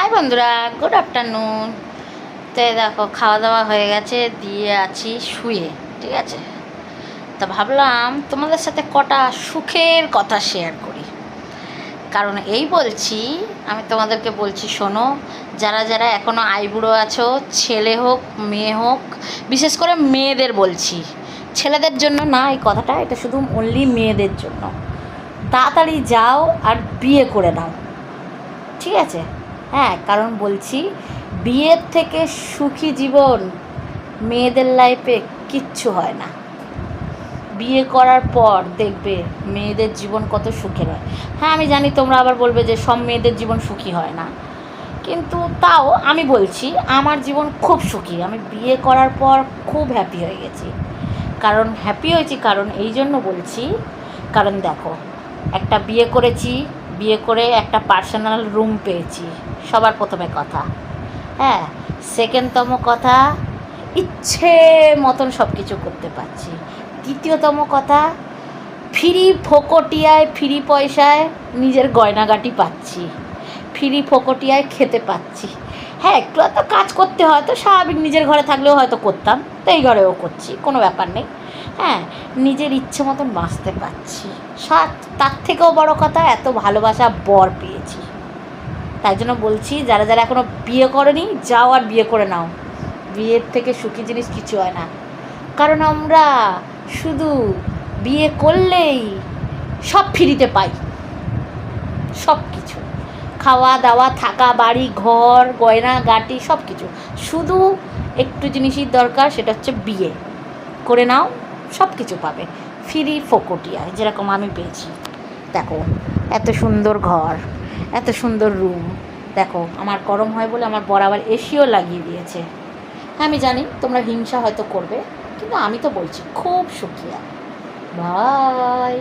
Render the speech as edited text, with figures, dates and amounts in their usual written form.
High বন্ধুরা, good afternoon. তো দেখো খাওয়া দাওয়া হয়ে গেছে, দিয়ে আছি শুয়ে, ঠিক আছে। তা ভাবলাম তোমাদের সাথে কটা সুখের কথা শেয়ার করি। কারণ এই বলছি, আমি তোমাদেরকে বলছি শোনো, যারা যারা এখনও আইবুড়ো আছো, ছেলে হোক মেয়ে হোক, বিশেষ করে মেয়েদের বলছি, ছেলেদের জন্য না এই কথাটা, এটা শুধু অনলি মেয়েদের জন্য। তাড়াতাড়ি যাও আর বিয়ে করে নাও, ঠিক আছে। হ্যাঁ, কারণ বলছি, বিয়ের থেকে সুখী জীবন মেয়েদের লাইফে কিচ্ছু হয় না। বিয়ে করার পর দেখবে মেয়েদের জীবন কত সুখের হয়। হ্যাঁ, আমি জানি তোমরা আবার বলবে যে সব মেয়েদের জীবন সুখী হয় না, কিন্তু তাও আমি বলছি আমার জীবন খুব সুখী। আমি বিয়ে করার পর খুব হ্যাপি হয়ে গেছি। কারণ হ্যাপি হয়েছি কারণ এই জন্য বলছি, কারণ দেখো, একটা বিয়ে করেছি, বিয়ে করে একটা পার্সোনাল রুম পেয়েছি, সবার প্রথমে কথা। হ্যাঁ, সেকেন্ডতম কথা, ইচ্ছে মতন সব কিছু করতে পারছি। তৃতীয়তম কথা, ফ্রি ফোকটিয়ায়, ফ্রি পয়সায় নিজের গয়নাগাটি পাচ্ছি, ফ্রি ফোকটিয়ায় খেতে পাচ্ছি। হ্যাঁ, একটু এত কাজ করতে হয়, তো স্বাভাবিক, নিজের ঘরে থাকলেও হয়তো করতাম, তো এই ঘরেও করছি, কোনো ব্যাপার নেই। হ্যাঁ, নিজের ইচ্ছে মতন বাঁচতে পারছি। তার থেকেও বড় কথা, এত ভালোবাসা বর পেয়েছি। তাই জন্য বলছি, যারা যারা এখনও বিয়ে করেনি, যাও আর বিয়ে করে নাও। বিয়ের থেকে সুখী জিনিস কিছু হয় না। কারণ আমরা শুধু বিয়ে করলেই সব ফ্রিতে পাই, সব কিছু, খাওয়া দাওয়া, থাকা, বাড়ি, ঘর, গয়না গাটি, সব কিছু। শুধু একটু জিনিসই দরকার, সেটা হচ্ছে বিয়ে করে নাও, সব কিছু পাবে ফ্রি ফোকটিয়ায়, যেরকম আমি পেয়েছি। দেখো, এত সুন্দর ঘর, এত সুন্দর রুম। দেখো, আমার গরম হয় বলে আমার বর আবার এসিও লাগিয়ে দিয়েছে। আমি জানি তোমরা হিংসা হয়তো করবে, কিন্তু আমি তো বলছি খুব সুখী। বাই।